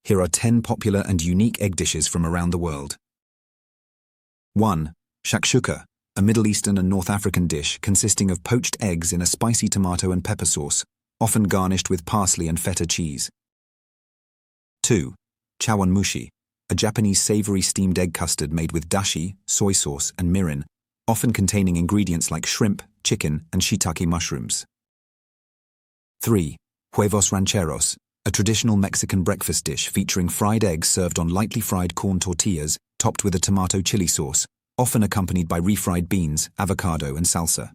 Here are 10 popular and unique egg dishes from around the world. 1. Shakshuka, a Middle Eastern and North African dish consisting of poached eggs in a spicy tomato and pepper sauce, often garnished with parsley and feta cheese. 2. Chawanmushi, a Japanese savory steamed egg custard made with dashi, soy sauce, and mirin, often containing ingredients like shrimp, chicken, and shiitake mushrooms. 3. Huevos rancheros, a traditional Mexican breakfast dish featuring fried eggs served on lightly fried corn tortillas topped with a tomato chili sauce, often accompanied by refried beans, avocado, and salsa.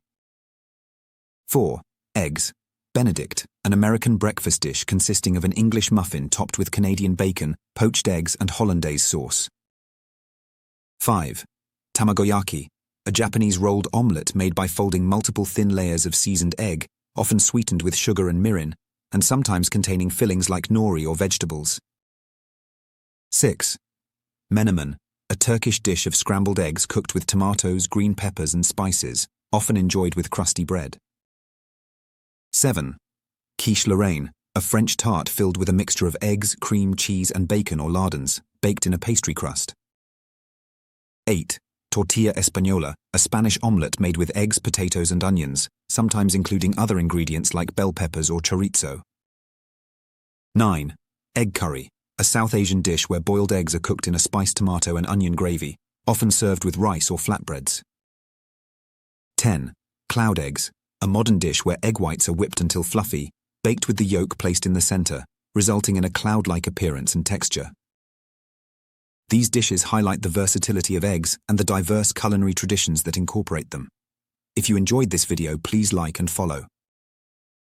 4. Eggs Benedict, an American breakfast dish consisting of an English muffin topped with Canadian bacon, poached eggs, and hollandaise sauce. 5. Tamagoyaki, a Japanese rolled omelette made by folding multiple thin layers of seasoned egg, often sweetened with sugar and mirin, and sometimes containing fillings like nori or vegetables. 6. Menemen, a Turkish dish of scrambled eggs cooked with tomatoes, green peppers, and spices, often enjoyed with crusty bread. 7. Quiche Lorraine, a French tart filled with a mixture of eggs, cream, cheese, and bacon or lardons, baked in a pastry crust. 8. Tortilla española, a Spanish omelette made with eggs, potatoes, and onions, sometimes including other ingredients like bell peppers or chorizo. 9. Egg curry, a South Asian dish where boiled eggs are cooked in a spiced tomato and onion gravy, often served with rice or flatbreads. 10. Cloud eggs, a modern dish where egg whites are whipped until fluffy, baked with the yolk placed in the center, resulting in a cloud-like appearance and texture. These dishes highlight the versatility of eggs and the diverse culinary traditions that incorporate them. If you enjoyed this video, please like and follow.